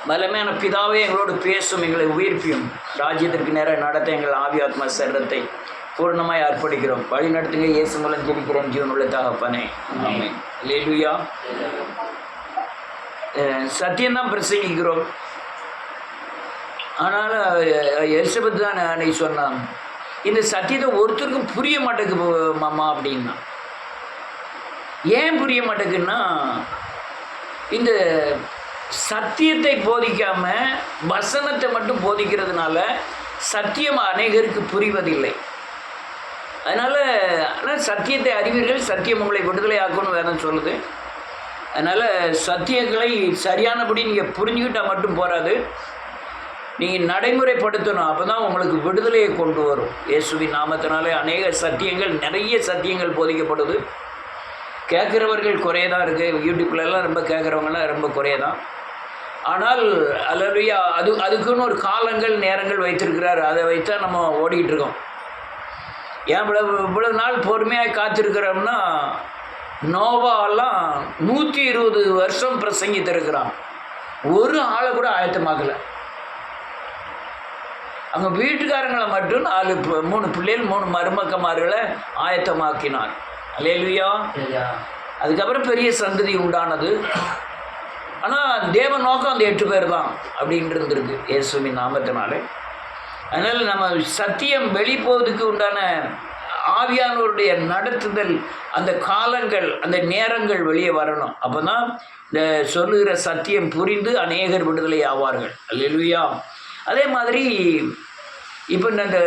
வல்லமையான பிதாவே எங்களோடு பேசும், எங்களை உயிர்ப்பியும், ராஜ்யத்திற்கு நேரம் நடத்த எங்கள் ஆவியாத்மா சரீரத்தை பூர்ணமாய் அர்ப்பணிக்கிறோம். வழி நடத்துங்க. இயேசு மூலம் ஜெபிக்கிறோம் ஜீவனுள்ள தகப்பனே, ஆமென். அல்லேலூயா. சத்தியம்தான் பிரசங்கிக்கிறோம். ஆனால் எலிசபெத் தான் அன்னைக்கு சொன்னான், இந்த சத்தியத்தை ஒருத்தருக்கும் புரிய மாட்டேங்குது மாமா அப்படின்னா. ஏன் புரிய மாட்டேங்குன்னா, இந்த சத்தியத்தை போதிக்காம வசனத்தை மட்டும் போதிக்கிறதுனால சத்தியம் அநேகருக்கு புரிவதில்லை. அதனால் சத்தியத்தை அறிவீர்கள், சத்தியம் உங்களை விடுதலை ஆக்கும்னு வேதம் சொல்லுது. அதனால் சத்தியங்களை சரியானபடி நீங்கள் புரிஞ்சுக்கிட்டால் மட்டும் போகாது, நீங்கள் நடைமுறைப்படுத்தணும். அப்போ தான் உங்களுக்கு விடுதலையை கொண்டு வரும். இயேசுவின் நாமத்தினாலே அநேக சத்தியங்கள், நிறைய சத்தியங்கள் போதிக்கப்படுது. கேட்குறவர்கள் குறைய தான் இருக்குது. யூடியூப்லலாம் ரொம்ப கேட்குறவங்களாம் ரொம்ப குறைய தான். ஆனால் அல்லேலூயா, அதுக்குன்னு ஒரு காலங்கள் நேரங்கள் வைத்திருக்கிறார். அதை வைத்தா நம்ம ஓடிக்கிட்டு இருக்கோம். ஏன் இவ்வளவு நாள் பொறுமையாக காத்திருக்கிறோம்னா, நோவாலாம் 120 வருஷம் பிரசங்கித்திருக்கிறான். ஒரு ஆளை கூட ஆயத்தமாக்கலை. அவங்க வீட்டுக்காரங்களை மட்டும் 3 பிள்ளைகள் 3 மருமக்கமார்களை ஆயத்தமாக்கினார். அல்லேலூயா. அதுக்கப்புறம் பெரிய சந்ததி உண்டானது. ஆனால் தேவ நோக்கம் அந்த 8 பேர் தான் அப்படின்னு இருந்திருக்கு இயேசுவின் நாமத்தினாலே. அதனால் நம்ம சத்தியம் வெளிப்போவதுக்கு உண்டான ஆவியானவருடைய நடத்துதல், அந்த காலங்கள், அந்த நேரங்கள் வெளியே வரணும். அப்போ தான் இந்த சொல்லுகிற சத்தியம் புரிந்து அநேகர் விடுதலை ஆவார்கள். அல்லேலூயா. அதே மாதிரி இப்போ இந்த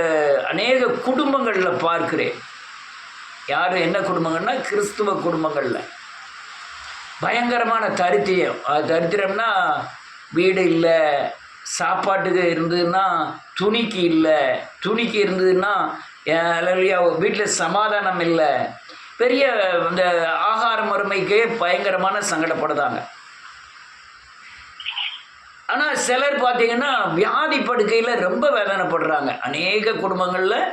அநேக குடும்பங்களில் பார்க்கிறேன். யார் என்ன குடும்பங்கள்னா, கிறிஸ்துவ குடும்பங்களில் பயங்கரமான தரித்திரம்னா, வீடு இல்லை, சாப்பாட்டுக்கு இருந்ததுன்னா துணிக்கு இல்லை, துணிக்கு இருந்ததுன்னா வீட்டில் சமாதானம் இல்லை, பெரிய இந்த ஆகார முறைமைக்கே பயங்கரமான சங்கடப்படுதாங்க. ஆனால் சிலர் பார்த்திங்கன்னா வியாதி படுக்கையில் ரொம்ப வேதனைப்படுறாங்க. அநேக குடும்பங்களில்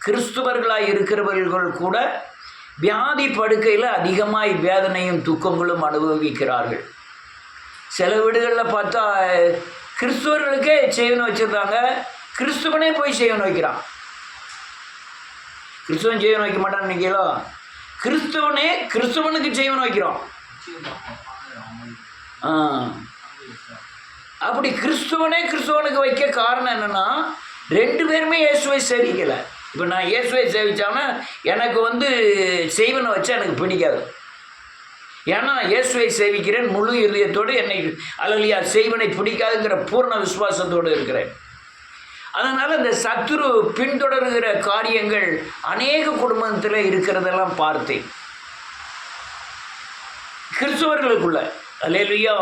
கிறிஸ்துவர்களாக இருக்கிறவர்கள் கூட வியாதி படுக்கையில் அதிகமாக வேதனையும் துக்கங்களும் அனுபவிக்கிறார்கள். சில வீடுகளில் பார்த்தா கிறிஸ்துவர்களுக்கே செய்வன வச்சுருந்தாங்க, கிறிஸ்துவனே போய் செய்வன வைக்கிறான். கிறிஸ்துவன் செய்வன வைக்க மாட்டான்னு நினைக்கிறோ, கிறிஸ்துவனே கிறிஸ்துவனுக்கு செய்வன வைக்கிறோம். அப்படி கிறிஸ்துவனே கிறிஸ்துவனுக்கு வைக்க காரணம் என்னென்னா, 2 பேருமே இயேசுவை சேவிக்கலை. இப்போ நான் இயேசுவை சேவித்தாங்கன்னா எனக்கு செய்வனை வச்சா எனக்கு பிடிக்காது. ஏன்னா இயேசுவை சேவிக்கிறேன் முழு இதயத்தோடு, என்னை அல்லேலூயா செய்வனை பிடிக்காதுங்கிற பூர்ண விசுவாசத்தோடு இருக்கிறேன். அதனால் இந்த சத்துரு பின்தொடர்கிற காரியங்கள் அநேக குடும்பத்தில் இருக்கிறதெல்லாம் பார்த்தேன் கிறிஸ்துவர்களுக்குள்ள. அல்லேலூயா.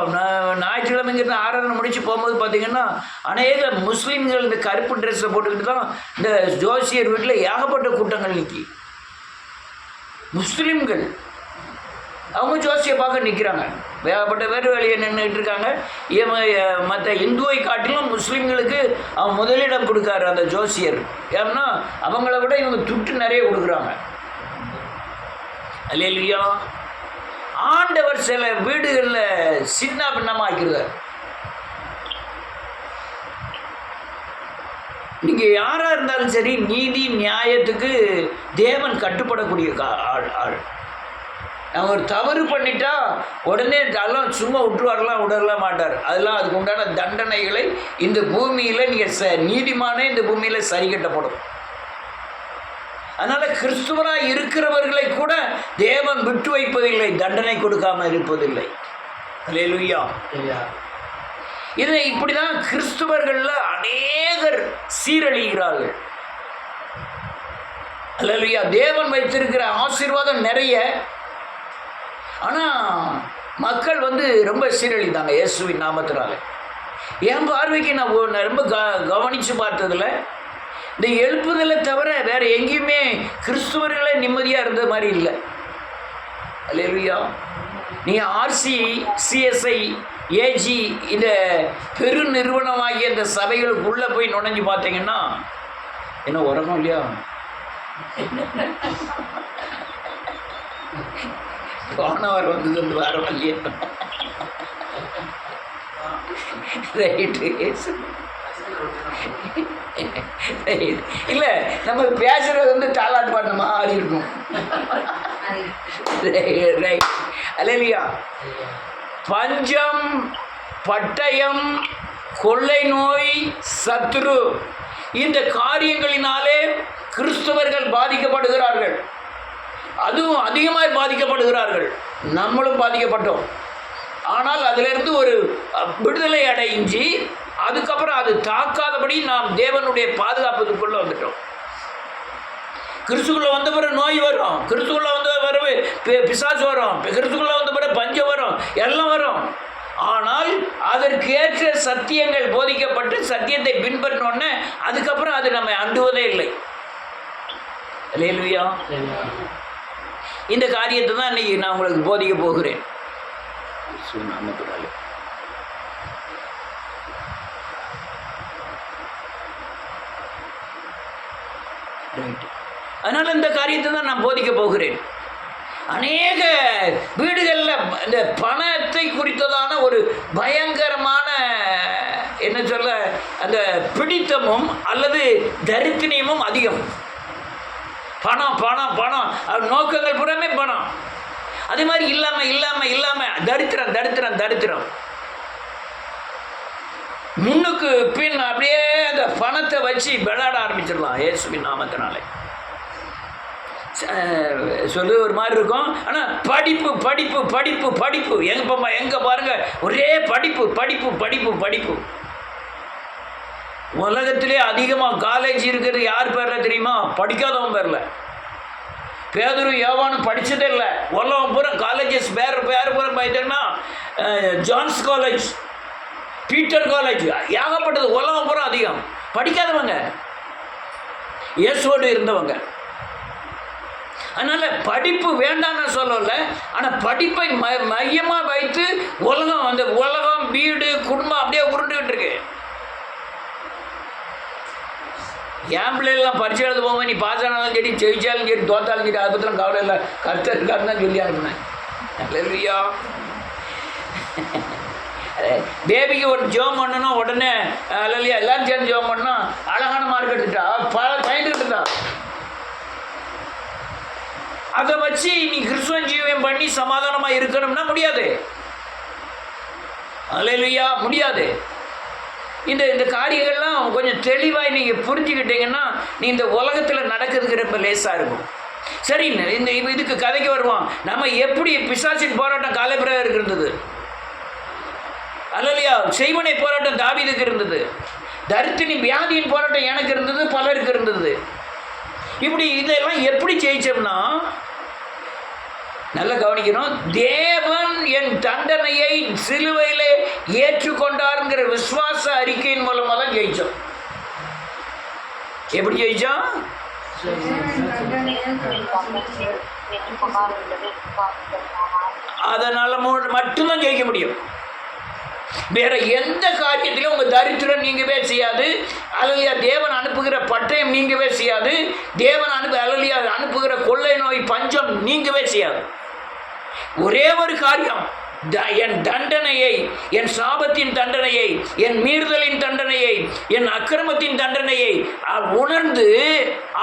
ஞாயிற்றுக்கிழமைங்கிறது ஆராதனை முடித்து போகும்போது பார்த்திங்கன்னா அநேக முஸ்லீம்கள் இந்த கருப்பு ட்ரெஸ்ஸை போட்டுக்கிட்டு தான் இந்த ஜோசியர் வீட்டில் ஏகப்பட்ட கூட்டங்கள் நிற்கி. முஸ்லீம்கள் அவங்க ஜோசியை பார்க்க நிற்கிறாங்க. ஏகப்பட்ட பேர் வெளியே நின்றுட்டு இருக்காங்க. மற்ற இந்துவை காட்டிலும் முஸ்லீம்களுக்கு அவன் முதலிடம் கொடுக்காரு அந்த ஜோசியர். ஏன்னா அவங்கள விட இவங்க துட்டு நிறைய கொடுக்குறாங்க. அல்லேலூயா. ஆண்டவர் சில வீடுகளில் சின்ன பின்னமாக்கிறார். நீங்கள் யாராக இருந்தாலும் சரி, நீதி நியாயத்துக்கு தேவன் கட்டுப்படக்கூடிய ஆள். நான் ஒரு தவறு பண்ணிட்டா உடனே அதெல்லாம் சும்மா விடலாம் மாட்டார். அதெல்லாம் அதுக்கு உண்டான தண்டனைகளை இந்த பூமியில் நீங்கள் நீதிமானே இந்த பூமியில் சரி கட்டப்படும். அதனால் கிறிஸ்துவராக இருக்கிறவர்களை கூட தேவன் விட்டு வைப்பதில்லை, தண்டனை கொடுக்காமல் இருப்பதில்லை. அல்லேலூயா. இதை இப்படி தான் கிறிஸ்துவர்களில் அநேகர் சீரழிகிறார்கள். அல்லேலூயா. தேவன் வைத்திருக்கிற ஆசீர்வாதம் நிறைய, ஆனால் மக்கள் ரொம்ப சீரழித்தாங்க இயேசுவின் நாமத்தினால. என் பார்வைக்கு நான் ரொம்ப கவனித்து பார்த்ததில் இந்த எழுப்புதலை தவிர வேறு எங்கேயுமே கிறிஸ்துவர்களே நிம்மதியாக இருந்த மாதிரி இல்லை. அல்லேலூயா. நீங்கள் ஆர்சி, சிஎஸ்ஐ, ஏஜி இந்த பெரு நிறுவனமாகிய இந்த சபைகளுக்குள்ளே போய் நுழைஞ்சு பார்த்தீங்கன்னா என்ன உறங்கும் இல்லையா? போனவர் வந்தது வேற இல்லையா? ரைட்டு. இல்லை, நம்ம பேசுறது வந்து தாலாட்டு பாட்டு மாதிரி இருக்கும். ரைட். அல்லேலூயா. பஞ்சம், பட்டயம், கொள்ளை நோய், சத்துரு, இந்த காரியங்களினாலே கிறிஸ்தவர்கள் பாதிக்கப்படுகிறார்கள். அதுவும் அதிகமாக பாதிக்கப்படுகிறார்கள். நம்மளும் பாதிக்கப்பட்டோம். ஆனால் அதிலிருந்து ஒரு விடுதலை அடைஞ்சி அதுக்கப்புறம் அது தாக்காதபடி நாம் தேவனுடைய பாதுகாப்புக்குள்ளே வந்துட்டோம். கிறிஸ்துக்குள்ளே வந்த பிறகு நோய் வரும், கிறிஸ்துக்குள்ளே வந்த பிறகு பிசாசு வரும், கிறிஸ்துக்குள்ளே வந்த பிறகு பஞ்சம் வரும், எல்லாம் வரும். ஆனால் அதற்கேற்ற சத்தியங்கள் போதிக்கப்பட்டு சத்தியத்தை பின்பற்றினோடனே அதுக்கப்புறம் அது நம்ம அண்டுவதே இல்லை. அல்லேலூயா. இந்த காரியத்தை தான் இன்னைக்கு நான் உங்களுக்கு போதிக்க போகிறேன். அதனால் இந்த காரியத்தை தான் நான் போதிக்க போகிறேன். அநேக வீடுகளில் இந்த பணத்தை குறித்ததான ஒரு பயங்கரமான என்ன சொல்ல அந்த பிடித்தமும் அல்லது தரித்தினியமும் அதிகம். பணம் பணம் பணம், நோக்கங்கள் புறமே பணம். அதே மாதிரி இல்லாமல் இல்லாமல் இல்லாமல் தரித்திரம் தரித்திரம் தரித்திரம். முன்னுக்கு பின் அப்படியே அந்த பணத்தை வச்சு விளையாட ஆரம்பிச்சிடலாம் இயேசுவின் நாமத்தினாலே. சொல்லு ஒரு மாதிரி இருக்கும். ஆனால் படிப்பு படிப்பு படிப்பு படிப்பு எங்கே பாருங்க ஒரே படிப்பு படிப்பு படிப்பு படிப்பு. உலகத்திலே அதிகமாக காலேஜ் இருக்கிறது யார் பேரில் தெரியுமா? படிக்காதவன் பேரில். பேதுரு யோவானும் படித்ததே இல்லை. உலகம் பூரா காலேஜஸ் பேர் பூரா பார்த்தீங்கன்னா ஜான்ஸ் காலேஜ், பீட்டர் காலேஜ், ஏகப்பட்டது. உலகம் பூரா அதிகம் படிக்காதவங்க, இயேசுவோடு இருந்தவங்க. அதனால் படிப்பு வேண்டாம்னு சொல்லலை. ஆனால் படிப்பை மையமாக வைத்து உலகம் அந்த உலகம் வீடு குடும்பம் அப்படியே உருண்டுகிட்டு இருக்கு. என் பிள்ளைகள்லாம் பரிசு எழுத போகும்போது நீ பாஸ் ஆனாலும் சரி, ஜெயிச்சாலும் சரி, தோத்தாலும் சரி, அதை பற்றிலாம் கவலை இல்லை, கருத்து இருக்காருன்னு தான் சொல்லி அனுப்புனேன். அல்லேலூயா. பேபிக்கு ஒரு ஜோம் பண்ணணும், உடனே அல்லையா எல்லாரும் சேர்ந்து ஜோம் பண்ணோம், அழகான மார்க் எடுத்துட்டா, பயந்துக்கிட்டு இருந்தா. அதை வச்சு நீ கிறிஸ்துவன் ஜீவம் பண்ணி சமாதானமாக இருக்கணும்னா முடியாது. அல்லேலூயா, முடியாது. இந்த காரியங்கள்லாம் கொஞ்சம் தெளிவாக நீங்கள் புரிஞ்சுக்கிட்டீங்கன்னா நீ இந்த உலகத்தில் நடக்கிறதுக்கு ரொம்ப லேசாக இருக்கும். சரி, இதுக்கு கதைக்கு வருவோம். நம்ம எப்படி பிசாசின் போராட்டம் காலேபிரருக்கு இருந்தது, அல்லையா செய்வனை போராட்டம் தாவீதுக்கு இருந்தது, தரித்தினி வியாதியின் போராட்டம் எனக்கு இருந்தது, பலருக்கு இருந்தது. இப்படி இதெல்லாம் எப்படி ஜெயிச்சோம்னா நல்லா கவனிக்கணும். தேவன் என் தண்டனையை சிலுவையிலே ஏற்றுக்கொண்டாருங்கிற விசுவாச அறிக்கையின் மூலமாக தான் ஜெயிச்சோம். எப்படி ஜெயிச்சோம்? அதனால மட்டும்தான் ஜெயிக்க முடியும். வேற எந்த காரியத்திலும் உங்க தரித்திரம் நீங்கவே செய்யாது. அல்லையா தேவன் அனுப்புகிற பட்டயம் நீங்கவே செய்யாது. தேவன் அல்லையா அனுப்புகிற கொள்ளை நோய் பஞ்சம் நீங்கவே செய்யாது. ஒரே ஒரு காரியம், என் தண்டனையை, என் சாபத்தின் தண்டனையை, என் மீறுதலின் தண்டனையை, என் அக்கிரமத்தின் தண்டனையை உணர்ந்து,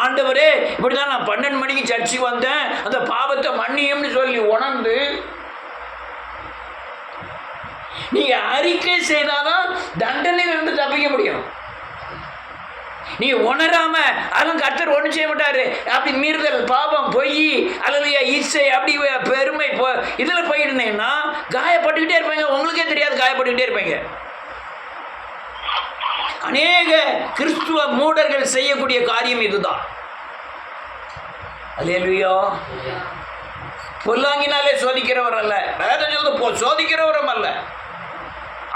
ஆண்டவரே இப்படிதான் நான் 12 மணிக்கு சர்ச்சுக்கு வந்தேன், அந்த பாவத்தை மன்னியும்னு சொல்லி உணர்ந்து நீங்க அறிக்கை செய்தாதான் தண்டனையிலிருந்து தப்பிக்க முடியும். நீ உணராம அதன் கர்த்தர் ஒன்றும் செய்ய மாட்டாரு. அப்படி மீறுதல், பாவம், பொய், அல்லையா இச்சை, அப்படி பெருமை இதில் போயிருந்தீங்கன்னா காயப்பட்டுக்கிட்டே இருப்பீங்க. உங்களுக்கே தெரியாது காயப்பட்டுக்கிட்டே இருப்பீங்க. அநேக கிறிஸ்துவ மூடர்கள் செய்யக்கூடிய காரியம் இதுதான். அல்லேலூயா. பொல்லாங்கினாலே சோதிக்கிறவர் அல்ல, வேதம் சொல்லுது சோதிக்கிறவரும் அல்ல,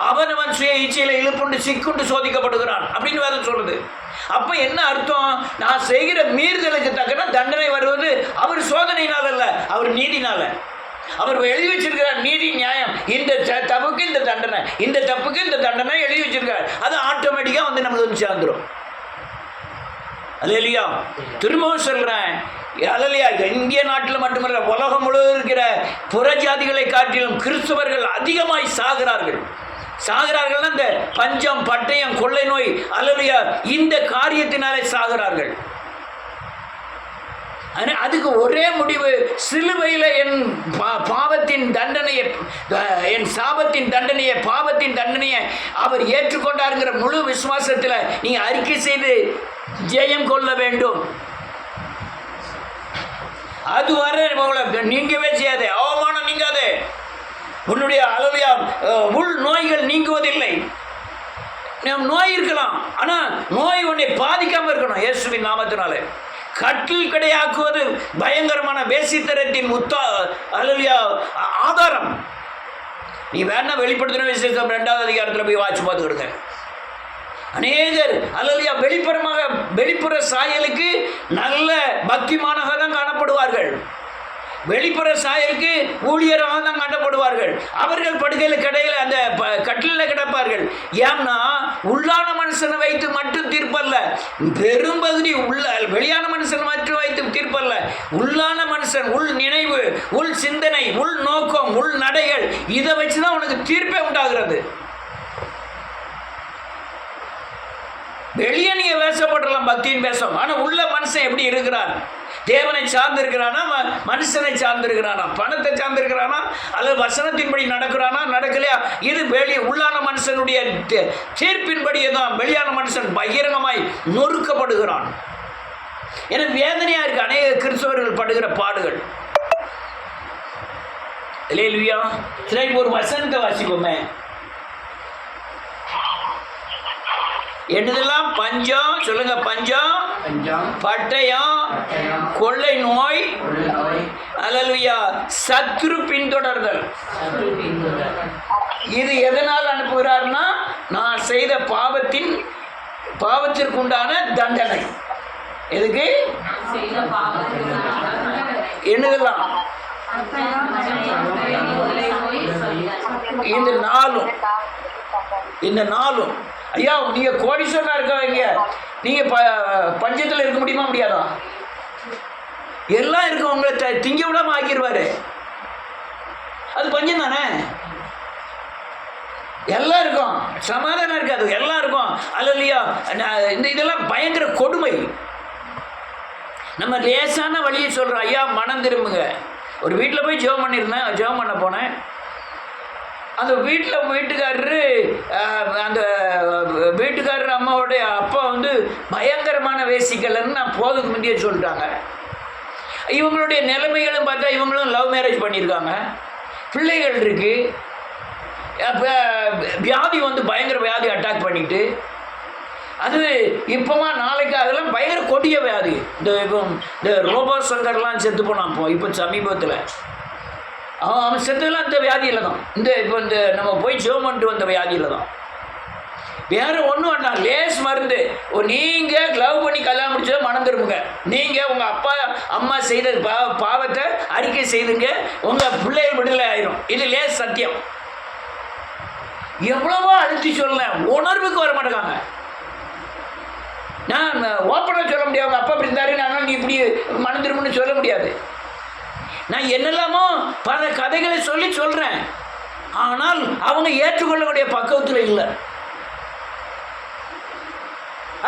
அவனவன் சுய இச்சையில இழுப்புண்டு சிக்குண்டு சோதிக்கப்படுகிறான் அப்படின்னு வேதம் சொல்லுது. அப்ப என்ன அர்த்தம்? நான் செய்கிற மீறுதலுக்கு தக்கன தண்டனை வருவது அவர் சோதனையினால் அல்ல, அவர் நீதினால. அவர் எழுதி வச்சிருக்கிறார் நீதி நியாயம். இந்த தப்புக்கு இந்த தண்டனை, இந்த தப்புக்கு இந்த தண்டனை எழுதி வச்சிருக்கார். அது ஆட்டோமேட்டிக்கா வந்து நமக்கு வந்து சேர்ந்துடும். அல்லேலூயா. திரும்பவும் சொல்றேன், அல்லையா இந்திய நாட்டில் மட்டுமல்ல உலகம் முழுவதும் இருக்கிற புறஜாதிகளை காட்டிலும் கிறிஸ்தவர்கள் அதிகமாய் சாகிறார்கள். சாகிறார்கள்னா இந்த பஞ்சம், பட்டயம், கொள்ளை நோய், அல்லேலூயா, இந்த காரியத்தினாலே சாகிறார்கள். அதுக்கு ஒரே முடிவு, சிலுவையில் என் பாவத்தின் தண்டனையை, என் சாபத்தின் தண்டனையை, பாவத்தின் தண்டனையை அவர் ஏற்றுக்கொண்டாருங்கிற முழு விசுவாசத்தில் நீ அறிக்கை செய்து ஜெயம் கொள்ள வேண்டும். அதுவரை நீங்கவே செய்யாதே, அவமானம் நீங்காதே, உன்னுடைய அல்லேலூயா உள் நோய்கள் நீங்குவதில்லை. நோய் இருக்கலாம், ஆனால் நோய் உன்னை பாதிக்காமல் இருக்கணும். இயேசுவின் நாமத்தினாலே கட்டில் கிடையாக்குவது பயங்கரமான வேசித்தரத்தின் அல்லேலூயா ஆதாரம். நீ வேணா வெளிப்படுத்தின விசேஷம் 2வது அதிகாரத்தில் போய் வாட்சி பார்த்துக்கிடுங்க. அநேகர் அல்லேலூயா வெளிப்புற சாயலுக்கு நல்ல பக்திமானாக தான் காணப்படுவார்கள், வெளிப்புற சாயலுக்கு ஊழியராக தான் காணப்படுவார்கள். அவர்கள் படுகையில் கடையில் அந்த கட்டிலில் கிடப்பார்கள். ஏன்னா உள்ளான மனுஷனை வைத்து மட்டும் தீர்ப்பல்ல, பெரும்பகுதி வெளியான மனுஷனை மட்டும் வைத்து தீர்ப்பல்ல, உள்ளான மனுஷன், உள் நினைவு, உள் சிந்தனை, உள் நோக்கம், உள் நடைகள், இதை வச்சுதான் உனக்கு தீர்ப்பே உண்டாகிறது. வெளியே நீங்க வேஷப்படலாம் பக்தியின் வேஷம், ஆனா உள்ள மனுஷன் எப்படி இருக்கிறான்? தேவனை சார்ந்து இருக்கிறானா, மனுஷனை சார்ந்து இருக்கிறானா, பணத்தை சார்ந்து இருக்கிறானா, அல்லது வசனத்தின்படி நடக்கிறானா, நடக்கலையா? இது உள்ளான மனுஷனுடைய தீர்ப்பின்படியே தான் வெளியான மனுஷன் பகிரங்கமாய் நொறுக்கப்படுகிறான். எனக்கு வேதனையா இருக்கு அநேக கிறிஸ்தவர்கள் படுகிற பாடுகள். அல்லேலூயா. சரி, ஒரு வசனத்தை வாசிப்போமே. என்னதெல்லாம்? பஞ்சம், சொல்லுங்க, பஞ்சம், பட்டயம், கொள்ளை நோய், அல்லேலூயா, சத்துரு பின்தொடர்தல். இது எதனால் அனுப்புகிறார்னா, நான் செய்த பாவத்திற்குண்டான தண்டனை. எதுக்கு? என்னதெல்லாம்? இந்த நாளும் ஐயா, நீங்க கோடீஸ்வரனா இருக்கவங்க, நீங்க பஞ்சத்தில் இருக்க முடியுமா? முடியாதா? எல்லாம் இருக்கும், உங்களை திங்க விடாம ஆக்கிடுவாரு. அது பஞ்சம் தானே. எல்லாம் இருக்கும், சமாதானம் இருக்காது, எல்லாம் இருக்கும். அல்லேலூயா. இதெல்லாம் பயங்கர கொடுமை. நம்ம லேசான வழியை சொல்றோம். ஐயா, மனம் திரும்புங்க. ஒரு வீட்டில் போய் ஜெபம் பண்ணியிருந்தேன், ஜெபம் பண்ண போனேன். அந்த வீட்டுக்காரரு, அந்த வீட்டுக்காரர் அம்மாவோடைய அப்பா பயங்கரமான வேசிக்கலன்னு நான் போதுக்கு முந்தைய சொல்லிட்டாங்க. இவங்களுடைய நிலைமைகளும் பார்த்தா இவங்களும் லவ் மேரேஜ் பண்ணியிருக்காங்க, பிள்ளைகள் இருக்கு, வியாதி பயங்கர வியாதி அட்டாக் பண்ணிட்டு, அது இப்போமா நாளைக்கு அதெல்லாம் பயங்கர கொடிய வியாதி. இந்த ரோபோ சங்கர்லாம் செத்து போனான் இப்போ சமீபத்தில். அவன் செத்ததெல்லாம் இந்த வியாதியில் தான், இந்த நம்ம போய் ஜெபம் பண்ணிட்டு வந்த வியாதியில் தான். வேறு ஒன்றும் வேண்டாம், லேஸ் மருந்து. நீங்கள் லவ் பண்ணி கல்யாணம் முடிச்சதை மனம் திரும்புங்க. நீங்கள் உங்கள் அப்பா அம்மா செய்த பாவத்தை அறிக்கை செய்துங்க, உங்கள் பிள்ளைகள் விடுதலை ஆயிரும். இது லேஸ் சத்தியம். எவ்வளவோ அழுத்தி சொல்லலாம், உணர்வுக்கு வர மாட்டேங்காங்க. நான் ஓப்பனாக சொல்ல முடியாது, அவங்க அப்பா இப்படி இருந்தாரு, ஆனால் நீ இப்படி மனம் திரும்புன்னு சொல்ல முடியாது. நான் என்னெல்லாமோ பல கதைகளை சொல்கிறேன், ஆனால் அவங்க ஏற்றுக்கொள்ளக்கூடிய பக்குவத்தில் இல்லை.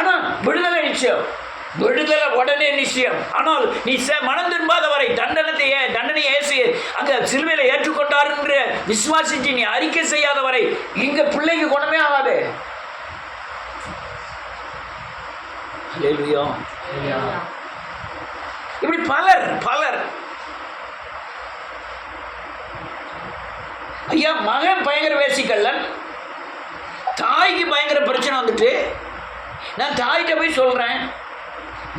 ஆனால் விடுதலை நிச்சயம், விடுதலை உடனே நிச்சயம். ஆனால் நீ மனம் திரும்பாத வரை தண்டனை ஏசி அங்கே சிலுவையில் ஏற்றுக்கொண்டாருன்ற விசுவாசிச்சு நீ அறிக்கை செய்யாத வரை இங்கே பிள்ளைக்கு குணமே ஆகாது. இப்படி பலர் ஐயா, மகன் பயங்கர வேசிக்கல்லன், தாய்க்கு பயங்கர பிரச்சனை வந்துட்டு, நான் தாய்கிட்ட போய் சொல்கிறேன்,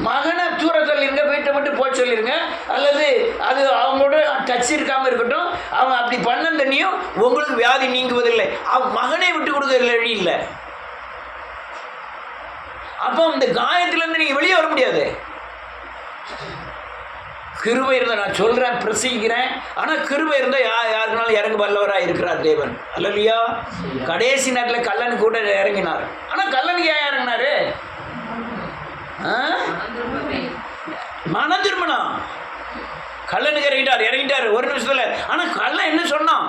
மகனை தூர சொல்லிருங்க, வீட்டை மட்டும் போய் சொல்லிருங்க, அல்லது அது அவங்களோட டச் இருக்காமல் இருக்கட்டும், அவன் அப்படி பண்ண தண்ணியும் உங்களுக்கு வியாதி நீங்குவதில்லை. அவன் மகனை விட்டு கொடுக்கறதுல வழி இல்லை. அப்போ இந்த காயத்திலேருந்து நீங்கள் வெளியே வர முடியாது. கிருபை இருந்தால், நான் சொல்கிறேன், பிரசங்கிக்கிறேன், ஆனால் கிருபை இருந்தால் யாருக்குனாலும் இறங்க வல்லவராக இருக்கிறார் தேவன். அல்லையா? கடைசி நேரத்தில் கல்லன் கூட இறங்கினார். ஆனால் கல்லனுக்கு ஏன் இறங்கினாரு? மனம் திரும்பணும். கல்லனுக்கு இறங்கிட்டார் ஒரு நிமிஷத்தில். ஆனால் கல்லன் என்ன சொன்னான்?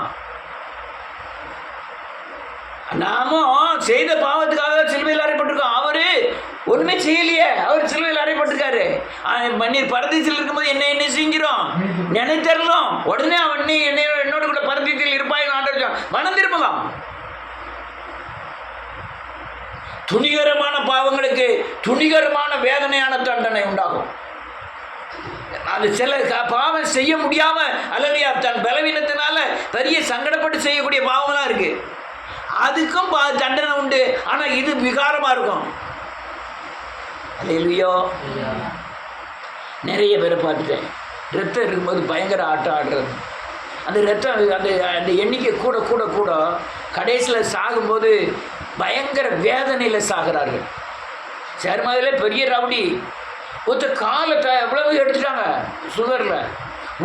நாமும் செய்த பாவத்துக்காக சிலுவையில் அறைப்பட்டிருக்கோம். அவரு ஒண்ணுமே செய்யலையே, அவர் சிலுவையில் அறைப்பட்டிருக்காரு. மண்ணீர் பரதீசில் இருக்கும்போது என்ன செஞ்சிடும் நினைத்தரலாம். உடனே அவன் என்னோட கூட பரதீசில் இருப்பாய் மனம் திரும்பலாம். துணிகரமான பாவங்களுக்கு துணிகரமான வேதனையான தண்டனை உண்டாகும். அது சில பாவம் செய்ய முடியாம அல்லையா தன் பலவீனத்தினால பெரிய சங்கடப்பட்டு செய்யக்கூடிய பாவம்லாம் இருக்கு, அதுக்கும் தண்டனை உண்டு. ஆனா இது விகாரமா இருக்கும். அல்லேலூயா. நிறைய பேரை பார்த்துட்டேன், ரத்தம் இருக்கும்போது பயங்கர ஆட்டம் ஆடுறது. அந்த ரத்தம் அந்த எண்ணிக்கை கூட கூட கூட கடைசியில் சாகும்போது பயங்கர வேதனையில் சாகிறார்கள். சேர்மாதிரிலே பெரிய ரவுடி ஒருத்தர் காலத்தை எவ்வளவு எடுத்துட்டாங்க சுகரில்,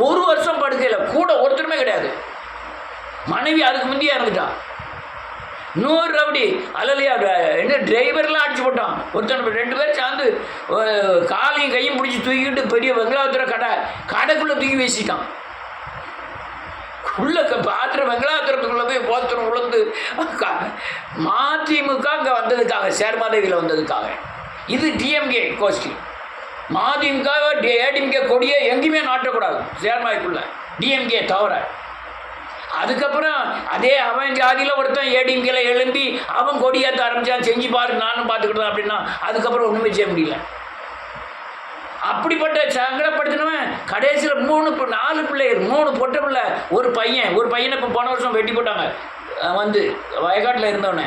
1 வருஷம் படுக்கையில் கூட ஒருத்தருமே கிடையாது. மனைவி அதுக்கு முந்தைய இறந்துட்டான். 100 ரவுடி அல்லையா என்ன டிரைவர்லாம் அடிச்சு போட்டான். ஒருத்தன் 2 பேர் சேர்ந்து காலையும் கையும் பிடிச்சி தூக்கிட்டு பெரிய வெங்கலாபுர கடைக்குள்ளே தூக்கி வீசிட்டான். உள்ள பாத்திர வெங்கலாபுரத்துக்குள்ளே போய் போத்திரம் உளுந்து மதிமுக அங்கே வந்ததுக்காக, சேர்மாதேவியில் வந்ததுக்காக. இது டிஎம்கே கோஷ்டி. மதிமுக ஏடிஎம்கே கொடியை எங்கேயுமே நாட்டக்கூடாது சேர்மாய்க்குள்ள, டிஎம்கே தவிர. அதுக்கப்புறம் அதே அவன் ஜாதியில் ஒருத்தன் ஏடிஎம்கேல எழும்பி அவன் கொடியேற்ற ஆரம்பிச்சான். செஞ்சு பாரு நானும் பார்த்துக்கிட்டேன் அப்படின்னா அதுக்கப்புறம் ஒன்றுமே செய்ய முடியல. அப்படிப்பட்ட சங்கடப்படுத்தினவன் கடைசியில் 4 பிள்ளைகள், 3 பொட்டை பிள்ளை, ஒரு பையனை இப்போ போன வருஷம் வெட்டி போட்டாங்க. வந்து வயக்காட்டில் இருந்தவனே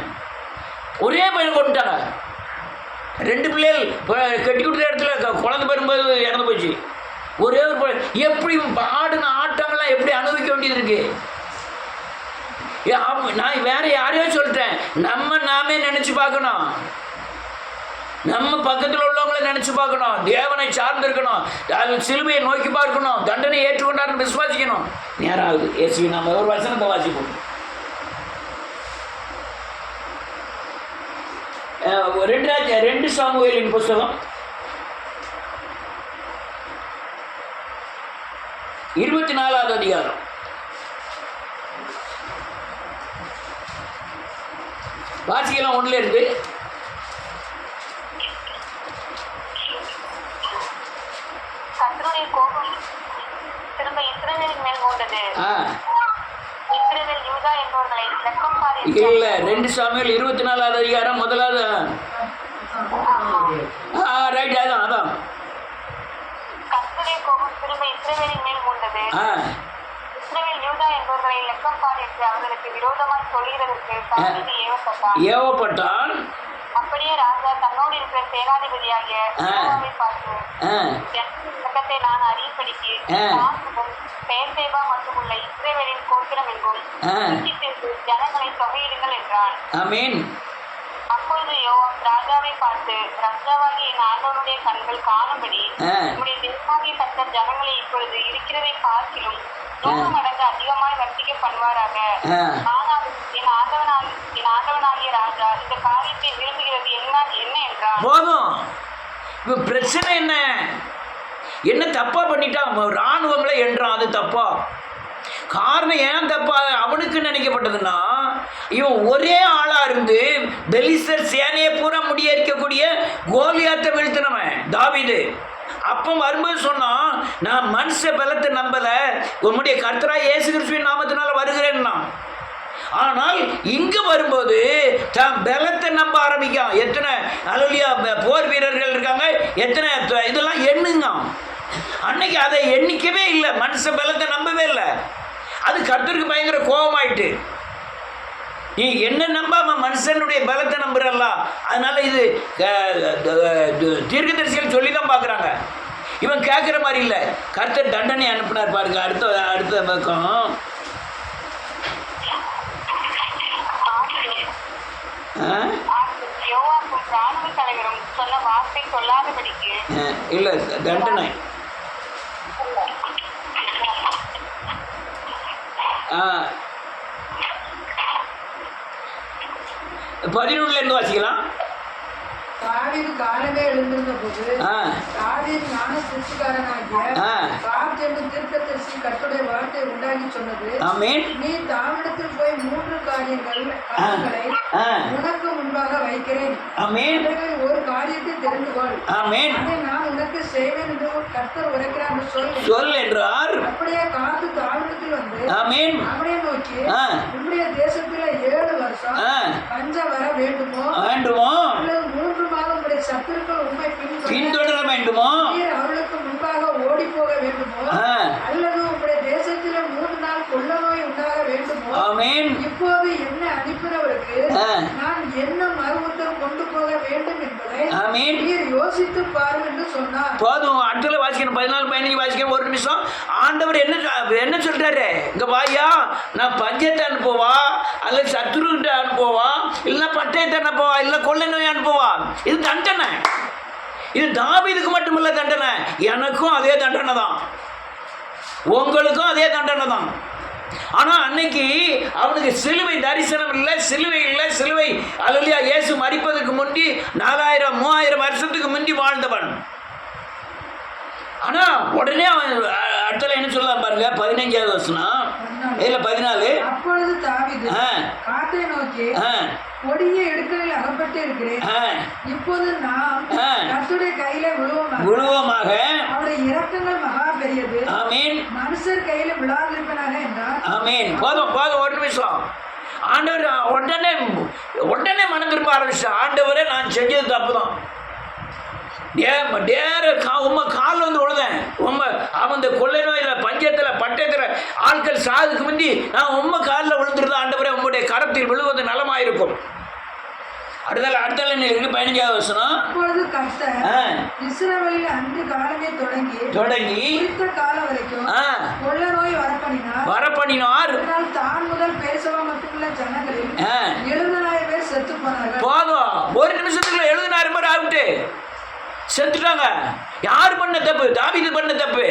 ஒரே பையனை கொண்டுட்டாங்க. 2 பிள்ளைகள் கட்டி கொடுத்த இடத்துல குழந்தை பெறும்போது இறந்து போச்சு. ஒரே ஒரு எப்படி ஆடுன ஆட்டங்கள்லாம் எப்படி அனுபவிக்க வேண்டியது இருக்கு. நான் வேற யாரையோ சொல்லிட்டேன், நாமே நினைச்சு பார்க்கணும். நம்ம பக்கத்தில் உள்ளவங்களை நினைச்சு பார்க்கணும். தேவனை சார்ந்திருக்கணும். சிலுவையை நோக்கி பார்க்கணும். தண்டனை ஏற்றுக்கொண்டாருன்னு விசுவாசிக்கணும். நேராகுது இயேசுவி நாம ஒரு வசனத்தை வாசிப்போம். 2 சாமுவேலின் புஸ்தகம் 24வது அதிகாரம். வாசிக்கலாம் 1ல இருந்து. கர்த்தருடைய கோபம் திரும்ப இஸ்ரவேலின் மேல் மூண்டது. இஸ்ரவேல் யூதா என்பவர்களை இரக்கம் பாராட்டி இல்ல 2 சாமுவேல் 24வது அதிகாரம் 1வது. ரைட், அதான். கர்த்தருடைய கோபம் திரும்ப இஸ்ரவேலின் மேல் மூண்டது. இஸ்ரவேல் யூதா என்பவர்களை இரக்கம் பாராட்டி அவர்களுக்கு விரோதமாய் சொல்கிறதற்கு தாவீது ஏவப்பட்டான். அப்படியே ராஜா தன்னோடு இருக்கிற சேனாதிபதியாகிய யோவாபை பார்த்து, இரக்கத்தை நான் அறியும்படிக்கு பெயர்சேபா மட்டுமுள்ள இஸ்ரவேலின் கோத்திரம் எங்கும் ஜனங்களை தொகையிடுங்கள் என்றான். ஆமென். அப்பொழுது யோவாப் ராஜாவை பார்த்து, ராஜாவாகிய என் ஆண்டவனுடைய கண்கள் காணும்படி உம்முடைய தேவனாகிய கர்த்தர் ஜனங்களை இப்பொழுது இருக்கிறதை பார்க்கிலும் 100 மடங்கு அதிகமாய் வர்த்திக்க பண்ணுவாராக. ஆனால் என் ஆண்டவனாகிய ராஜா இந்த காரியத்தை விரும்புகிறது என்ன என்றான். போதும், பிரச்சனை என்ன தப்பா பண்ணிட்டான், இராணுவங்களை என்றான். அது தப்பா? காரணம் ஏன் தப்பா அவனுக்கு நினைக்கப்பட்டதுன்னா, இவன் ஒரே ஆளா இருந்து பெலிஸ்தர் சேனையை பூரா முடியடிக்கக்கூடிய கோலியாத்தை வீழ்த்தினவன் தாவீது. அப்போ வரும்போது சொன்னான், நான் மனுஷ பலத்தை நம்பல, உன்னுடைய கர்த்தராய் இயேசு கிறிஸ்துவின் நாமத்தினால வருகிறேன்னா. ஆனால் இங்கு வரும்போது தான் பலத்தை நம்ப ஆரம்பிக்கான். எத்தனை அல்லேலூயா போர் வீரர்கள் இருக்காங்க, எத்தனை இதெல்லாம் எண்ணுங்க. அன்னைக்கு அதை எண்ணிக்கவே இல்லை, மனுஷ பலத்தை நம்பவே இல்லை. அது கர்த்தருக்கு பயங்கர கோபமாயிட்டு, நீ என்ன நம்பாம மனுஷனுடைய பலத்தை நம்புறல்ல. அதனால இது தீர்க்கதரிசிகள் சொல்லி தான் பார்க்குறாங்க. இவன் கேட்குற மாதிரி இல்லை. கர்த்தர் தண்டனை அனுப்பினார் பாருங்க. அடுத்த பக்கம் இல்லை தண்டனை 11லேருந்து வாசிக்கலாம். தாவீது காலமே எழுந்திருந்த போது தாவீது ஞான சிருஷ்டிக்காரனாகிய காத் என்னும் தீர்க்கதரிசி கர்த்தருடைய வார்த்தை உண்டாகி சொன்னது, நீ தாவிடத்தில் போய் 3 காரியங்களை உனக்கு முன்பாக வைக்கிறேன். ஒரு காரியத்தை தெரிந்து கொள், அதை நான் உனக்கு செய்வேன் என்று கர்த்தர் உரைக்கிறார் என்று சொல் என்றார். அப்படியே காத்து தாவிடத்தில் வந்து அவனை நோக்கி, உன்னுடைய தேசத்துல 7 வருஷம் பஞ்சம் வர வேண்டுமோ அல்லது 3 மாதம் உடைய சத்துருக்கள் உண்மை பின்தொடர வேண்டுமோ, அவளுக்கு முன்பாக ஓடி போக வேண்டுமோ, அல்லது உங்களுடைய தேசத்தில 3 நாள் கொள்ள நோய் உண்டாக வேண்டுமோ, இப்போது என்ன அனுப்பினவருக்கு நான் என்ன மறு உத்தரவு கொண்டு போக வேண்டும் என்பதை நீர் யோசித்து பாருங்கள் என்று சொன்னார். போதும், அடுத்த வாசிக்கணும். 14-15 வாசிக்கணும். ஒரு நிமிஷம். ஆண்டவர் என்ன சொல்றாரு? இங்க வாயா, நான் பஞ்சத்தை அனுப்புவா, அல்ல சத்துருகிட்ட அனுப்புவா, இல்ல பட்டயத்தை அனுப்புவா, இல்ல கொள்ளை நோய் அனுப்புவா. இது தண்டனை. இது தாவீதுக்கு மட்டுமல்ல தண்டனை, எனக்கும் அதே தண்டனை தான், உங்களுக்கும் அதே தண்டனை தான். ஆனா அன்னைக்கு அவனுக்கு சிலுவை தரிசனம் இல்லை, சிலுவை இல்லை, சிலுவை அல்லேலூயா. இயேசு மரிப்பதற்கு முந்தி 4000-3000 வருஷத்துக்கு முந்தி வாழ்ந்தவன். ஆனா உடனே அவன் அடுத்த என்ன சொல்லலாம் பாருங்க, 15வது வசனம் இல்ல 14. அப்பொழுது தாவீது காத்தை நோக்கி, கொடிய இடுக்களில் அகப்பட்டு இருக்கிறேன், இப்போது நாம் கர்த்தருடைய கையில விழுவோமாக, அவருடைய இரக்கங்கள் மகா பெரியது, மனுஷர் கையில விழாதிருப்பனாக என்றார். போதும் ஒரு நிமிஷம். ஆண்டவர் உடனே மனம் திரும்ப ஆரம்பிச்சா, ஆண்டவரே நான் செஞ்சது தப்பு தான், உண்மை காலில் வந்து விழுதேன், அவன் கொள்ளை நோயில் பஞ்சத்தில் பட்டயத்தில் ஆட்கள் சாதுக்கு முந்தி நான் உண்மை காலில் விழுந்துருந்தேன், ஆண்டவரே உங்களுடைய கரத்தில் விழுவது நலமாயிருக்கும். அடுத்த 15வது வசனம். அப்பொழுது கர்த்தர் இஸ்ரவேலில் அன்று காலமே தொடங்கி குறித்த காலம் வரைக்கும் கொள்ளை நோய் வரப்பண்ணினார். தான் முதல் பேசவா மட்டுமுள்ள ஜனங்களில் 70,000 பேர் செத்து போனார்கள். போதும், ஒரு நிமிஷத்துக்குள்ள 70,000 பேர் ஆகிட்டு செத்துட்டாங்க. யார் பண்ண தப்பு? தாவீது பண்ண தப்பு.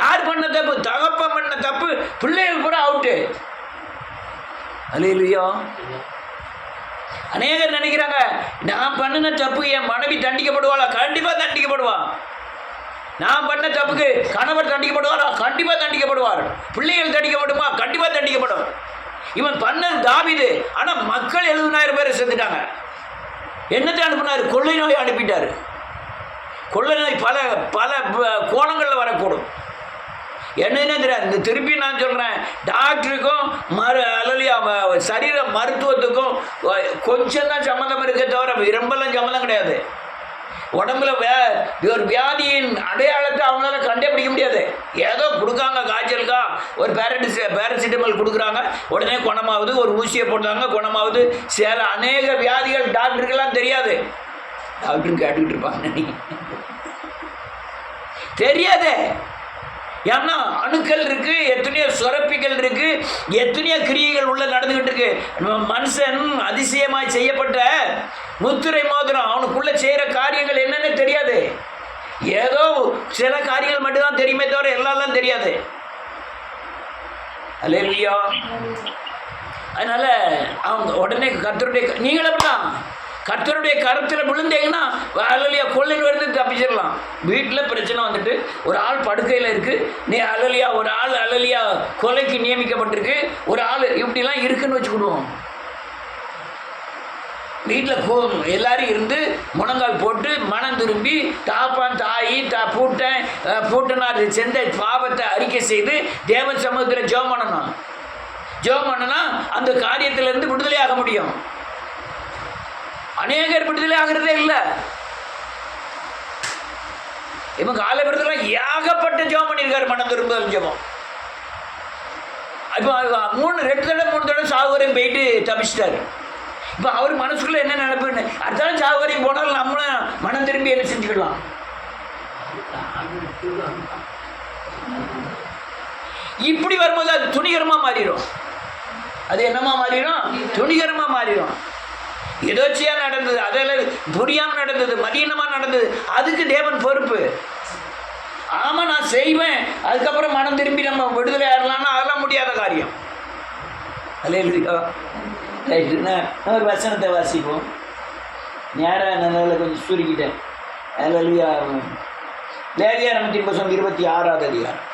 யார் பண்ண தப்பு? தகப்பன் பண்ண தப்பு. பிள்ளைகள் கூட அவுட்டு. அல்லேலூயா. அநேகர் நினைக்கிறாங்க, நான் பண்ணின தப்பு என் மனைவி தண்டிக்கப்படுவாளா? கண்டிப்பா தண்டிக்கப்படுவா. நான் பண்ண தப்புக்கு கணவர் தண்டிக்கப்படுவாரா? கண்டிப்பா தண்டிக்கப்படுவார். பிள்ளைகள் தண்டிக்கப்படுமா? கண்டிப்பா தண்டிக்கப்படும். இவன் பண்ணது தாவீது. ஆனா மக்கள் 70,000 பேரை செத்துட்டாங்க. என்னத்தை அனுப்பினார்? கொள்ளை நோயை அனுப்பிட்டார். கொள்ளை நோய் பல பல கோணங்களில் வரக்கூடும். என்னன்னு தெரியாது. திருப்பி நான் சொல்கிறேன், டாக்டருக்கும் சரீர மருத்துவத்துக்கும் கொஞ்சம் தான் சம்மந்தம் இருக்க தவிர ரொம்பலாம் சம்மந்தம் கிடையாது. உடம்புல ஒரு வியாதியின் அடையாளத்தை அவங்களால கண்டுபிடிக்க முடியாது. ஏதோ கொடுக்காங்க, காய்ச்சலுக்கா ஒரு பேரசிட்டமல் கொடுக்குறாங்க, உடனே குணமாகுது. ஒரு ஊசியை போட்டாங்க, குணமாகுது. சில அநேக வியாதிகள் டாக்டருக்கெல்லாம் தெரியாது. டாக்டரும் கேட்டுக்கிட்டு இருப்பாங்க, தெரியாது. ஏன்னா அணுக்கள் இருக்கு, எத்தனையோ சுரப்பிகள் இருக்கு, எத்தனையோ கிரியைகள் உள்ள நடந்துகிட்டு இருக்கு. மனுஷன் அதிசயமாய் செய்யப்பட்ட முத்திரை மோதிரம், அவனுக்குள்ள செய்யற காரியங்கள் என்னன்னு தெரியாது. ஏதோ சில காரியங்கள் மட்டும்தான் தெரியுமே தவிர எல்லாம் தெரியாது. அல்லேலூயா. அதனால அவங்க உடனே கர்த்தருடைய, நீங்களும் அப்படிதான் கர்த்தருடைய கருத்தில் விழுந்தீங்கன்னா அல்லேலூயா கொள்ளை வருது தப்பிச்சிடலாம். வீட்டில் பிரச்சனை வந்துட்டு ஒரு ஆள் படுக்கையில் இருக்குது, நீ அல்லேலூயா ஒரு ஆள் அல்லேலூயா கொலைக்கு நியமிக்கப்பட்டிருக்கு, ஒரு ஆள் இப்படிலாம் இருக்குன்னு வச்சுக்கிடுவோம். வீட்டில் எல்லாரும் இருந்து முழங்கால் போட்டு மனம் திரும்பி தாப்பான் தாயி பூட்டனார் செஞ்ச பாவத்தை அறிக்கை செய்து தேவன் சமூகத்தில் ஜெபம் பண்ணணும். ஜெபம் பண்ணனா அந்த காரியத்திலிருந்து விடுதலை ஆக முடியும். அநேகர் விடுதலை ஆகிறதே இல்லை. இவங்க காலகட்டத்தில் ஏகப்பட்ட ஜெபம் பண்ணியிருக்காரு, மனம் திரும்புதல் ஜெபம். இப்போ 2 தடவை சாகுவரையும் போயிட்டு தப்பிச்சிட்டாரு. இப்போ அவர் மனசுக்குள்ள என்ன நினைப்புன்னு அடுத்தாலும் சாகுவரையும் போனாலும் நம்மளும் மனம் திரும்பி என்ன செஞ்சுக்கலாம். இப்படி வரும்போது அது துணிகரமாக மாறிடும். அது என்னமா மாறிடும்? துணிகரமாக மாறிடும். எதோச்சியாக நடந்தது, அதெல்லாம் புரியாமல் நடந்தது, மதியனமாக நடந்தது, அதுக்கு தேவன் பொறுப்பு. ஆமாம் நான் செய்வேன், அதுக்கப்புறம் மனம் திரும்பி நம்ம விடுதலை ஆகலாம்னா அதெல்லாம் முடியாத காரியம். அல்லேலூயா. ரைட்டு, நான் ஒரு வசனத்தை வாசிப்போம். நேராக நிலையில் கொஞ்சம் சுருக்கிட்டேன். அல்லேலூயா. லேவியாரகமத்தின் புத்தகம் 26வது அதிகாரம்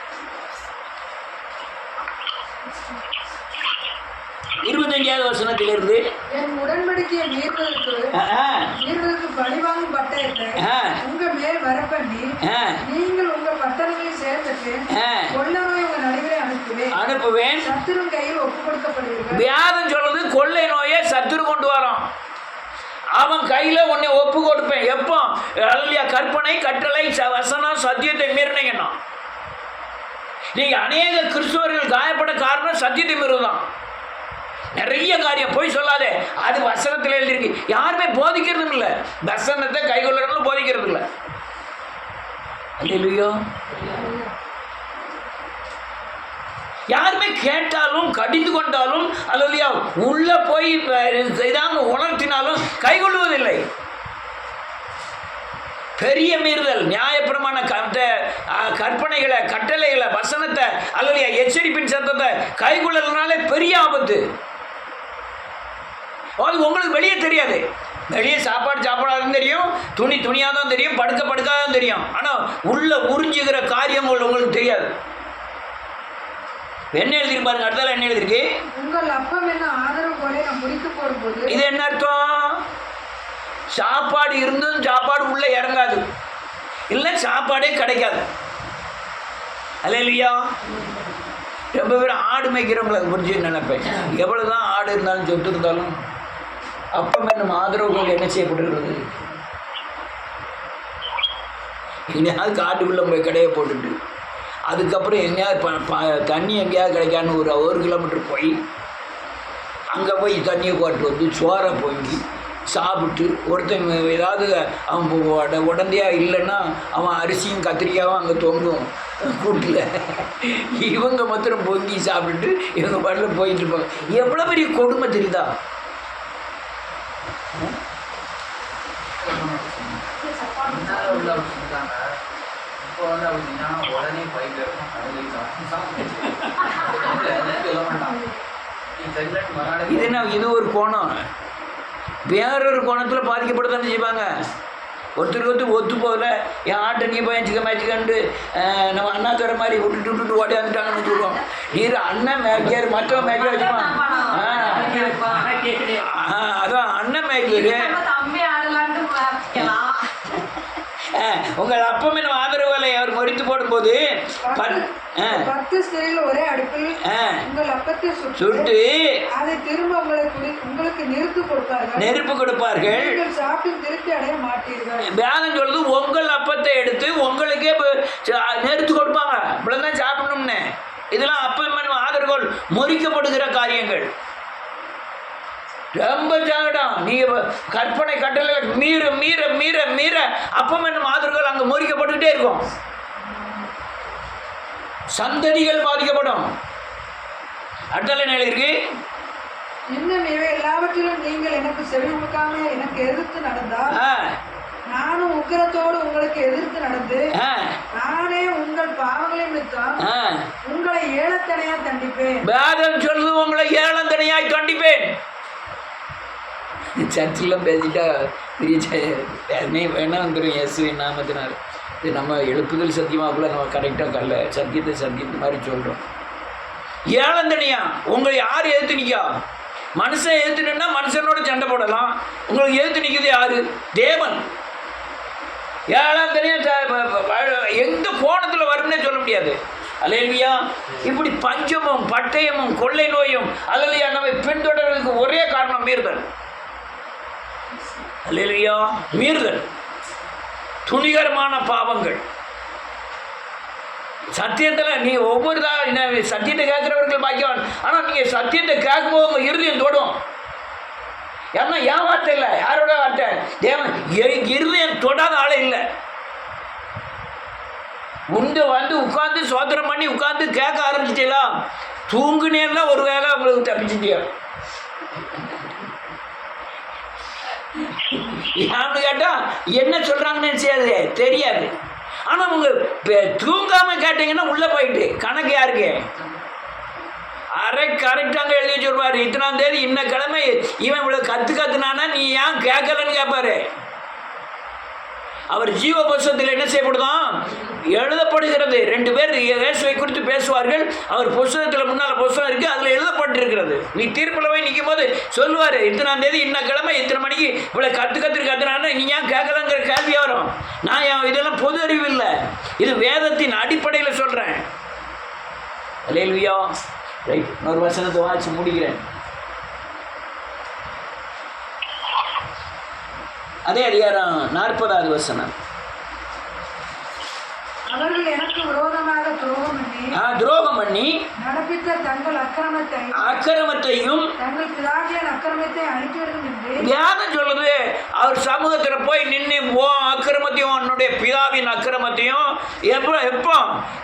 25வது வசனத்திலிருந்து, என் உடன்படிக்கையை மீறுவதற்கு பழிவாங்கும் பட்டயத்தை உங்க மேல் வரப்பண்ணி நீங்கள் உங்க பட்டணங்களை சேர்த்துட்டு கொள்ள நோய் உங்க நடுவே அனுப்புவேன். சத்துரு கையில் ஒப்பு கொடுக்கப்படுவீர்கள். வியாதம் சொல்றது கொள்ளை நோயை சத்துரு கொண்டு வரோம். அவன் கையில உன்னை ஒப்பு கொடுப்பேன். எப்போ? கற்பனை, கட்டளை, வசனம், சத்தியத்தை மீறினீங்கன்னா. நீங்க அநேக கிறிஸ்துவர்கள் காயப்பட காரணம் சத்தியத்தை மீறுதான். நிறைய காரியம் போய் சொல்லாதே, அது வசனத்தில் எழுதிருக்கு. யாருமே போதிக்கிறதும் இல்லை, வசனத்தை கைகொள்ளணும் போதிக்கிறது இல்லை. அல்லேலூயா. யாருமே கேட்டாலும் கடிந்து கொண்டாலும் அல்லேலூயா உள்ள போய் இதாக உணர்த்தினாலும் கைகொள்வதில்லை. பெரிய மீறுதல், நியாயப்பிரமாண கற்பனைகளை, கட்டளைகளை, வசனத்தை அல்லேலூயா எச்சரிப்பின் சத்தத்தை கைகொள்ளனாலே பெரிய ஆபத்து. அது உங்களுக்கு வெளியே தெரியாது. வெளியே சாப்பாடாதான் தெரியும், துணியாக தான் தெரியும், படுக்காதான் தெரியும். ஆனால் உள்ள உறிஞ்சுகிற காரியங்கள் உங்களுக்கு தெரியாது. என்ன எழுதிருக்கு பாருங்க, அடுத்தால என்ன எழுதிருக்கு? உங்கள் அப்பம் என்ன ஆதரவு போல நான் முடித்து போடும்போது. இது என்ன அர்த்தம்? சாப்பாடு இருந்தும் சாப்பாடு உள்ள இறங்காது, இல்லை சாப்பாடே கிடைக்காது. அல்லேலூயா. ரொம்ப பேர் ஆடு மேய்க்கிறவங்களை புரிஞ்சுன்னு நினைப்பேன். எவ்வளவுதான் ஆடு இருந்தாலும் சொத்து இருந்தாலும் அப்பம் என்னும் ஆதரவுகள் என்ன செய்யப்பட்டிருக்கிறது? எங்கேயாவது காட்டுக்குள்ளே போய் கடையை போட்டுட்டு அதுக்கப்புறம் எங்கேயாவது தண்ணி எங்கேயாவது கிடைக்கான்னு ஒரு கிலோமீட்டர் போய் அங்கே போய் தண்ணியை போட்டு வந்து சோறை பொங்கி சாப்பிட்டு ஒருத்தன் ஏதாவது அவன் உடந்தையாக இல்லைன்னா அவன் அரிசியும் கத்திரிக்காவும் அங்கே தொங்கும் கூட்டில். இவங்க மாத்திரம் பொங்கி சாப்பிட்டு இவங்க பாட்டில் போயிட்டு இருப்பாங்க. எவ்வளோ பெரிய கொடுமை தெரியுதா? இது என்ன, இது ஒரு கோணம். வேறொரு கோணத்தில் பாதிக்கப்படத்தானே செய்வாங்க. ஒருத்தருக்கு ஒத்து போகல, என் ஆட்டை நீ மேய்ச்சிக்கன்ட்டு நம்ம அண்ணாத்துற மாதிரி விட்டுட்டு ஓடியாந்துட்டாங்கன்னு சொல்லுவோம். நீர் அண்ணன் மேய்க்கார், மற்றவன் மேய்க்க வச்சுப்பான். அதான் அண்ணன் மேய்க்காரு. உங்கள் அப்பம் என்ன ஆதரவாலை அவர் மறித்து போடும்போது 10 ஸ்திரீகள் ஒரே அடுப்பில் உங்கள் அப்பத்தை சுட்டு அதை திரும்ப உங்களுக்கு நெருப்பு கொடுப்பார்கள். சாப்பிட்டு திருப்தி அடைய மாட்டீர்கள். வேதம் சொல்லுது உங்கள் அப்பத்தை எடுத்து உங்களுக்கே நெருத்து கொடுப்பாங்க. இவ்வளவுதான் சாப்பிடணும்னு. இதெல்லாம் அப்பம் ஆதரவுகள் முறிக்கப்படுகிற காரியங்கள். ரொம்ப ஜாகிடம். நீங்க கற்பனை கட்டளை மீற மீற மீற மீற அப்பம் என்னும் ஆதரவுகள் அங்கே முறிக்கப்பட்டுக்கிட்டே இருக்கும். சந்ததிகள் பாதிக்கப்படும். அடுத்த நிலை இருக்கு. இன்னும் இவை எல்லாவற்றிலும் நீங்கள் எனக்கு செவி கொடுக்காம எனக்கு எதிர்த்து நடந்தால் நானும் உக்கிரத்தோடு உங்களுக்கு எதிர்த்து நடந்து நானே உங்கள் பாவங்களை நிமித்தம் உங்களை ஏலத்தனையா தண்டிப்பேன். வேதம் சொல்லுது உங்களை ஏலத்தனையாய் தண்டிப்பேன். சர்ச்செல்லாம் பேசிட்டா பெரிய வேணா வந்துடும் இயேசுவின் நாமத்தினால். இது நம்ம எழுப்புதல் சத்தியமாக்குள்ள நம்ம கரெக்டாக கல்ல சத்தியத்தை மாதிரி சொல்கிறோம். ஏழந்தனியா உங்களை யார் எதிர்த்து நிற்கா? மனுஷன் எதிர்த்துனா மனுஷனோட சண்டை போடலாம். உங்களுக்கு எதிர்த்து நிற்கிறது யாரு? தேவன். ஏழந்தனியா எந்த கோணத்தில் வரும்னே சொல்ல முடியாது. அல்லேலூயா. இப்படி பஞ்சமும் பட்டயமும் கொள்ளை நோயும் அல்லேலூயா நம்மை பின்தொடர்றதுக்கு ஒரே காரணம் மீறுதல். அல்லேலூயா. மீறுதல், துணிகரமான பாவங்கள். சத்தியத்தில் நீ ஒவ்வொரு சத்தியத்தை கேட்கிறவர்கள் பாக்கியவான். ஆனால் நீங்கள் சத்தியத்தை கேட்கும்போது உங்கள் இருதயம் தொடும். ஏன்னா என் வார்த்தை இல்லை, யாரோட வார்த்தை? தேவன். இருதயம் தொடாத ஆளே இல்லை. வந்து உட்காந்து சோதனை பண்ணி உட்காந்து கேட்க ஆரம்பிச்சிட்டீங்களா? தூங்குனேன்னா ஒரு வேளை உங்களுக்கு தப்பிச்சிட்டியா? யாருன்னு கேட்டால் என்ன சொல்கிறாங்கன்னு தெரியாது. ஆனால் உங்க தூங்காமல் கேட்டீங்கன்னா உள்ளே போயிட்டு கணக்கு யாருக்கு? கரெக்டாங்க எழுதி வச்சிருப்பாரு. இத்தனாம் தேதி இன்ன கிழமை இவன் இவ்வளவு கத்துனானா நீ ஏன் கேட்கலன்னு கேட்பாரு. அவர் ஜீவ புஸ்தகத்தில் என்ன செய்யப்படுதான் எழுதப்படுகிறது. 2 பேர் இயேசுவை குறித்து பேசுவார்கள். அவர் புஸ்தகத்தில் முன்னால புஸ்தகம் இருக்கு, அதுல எழுதப்பட்டிருக்கிறது. நீ தீர்ப்புல போய் நிற்கும் போது சொல்லுவாரு, இத்தனாம் தேதி இன்ன கிழமை இத்தனை மணிக்கு இவ்வளவு கத்துனானா நீ ஏன் கேட்கலங்கிற கேள்வி வரும். நான் இதெல்லாம் பொது அறிவு இல்லை, இது வேதத்தின் அடிப்படையில் சொல்றேன். அல்லேலூயா. ரைட், இன்னொரு வசனத்தை வாசி முடிக்கிறேன். அதே அதிகாரம் 40வது வசனம். அவர்கள் எனக்கு விரோதமாக துரோகம் பண்ணி நடப்பித்த தங்கள் அக்கிரமத்தையும் தங்கள் பிதாக்களின் அக்கிரமத்தை அழிக்கணும் என்று வேதம் சொல்லுது. அவர் சமூகத்தில் போய் நின்று அக்கிரமத்தையும் உன்னுடைய பிதாவின் அக்கிரமத்தையும் எப்போ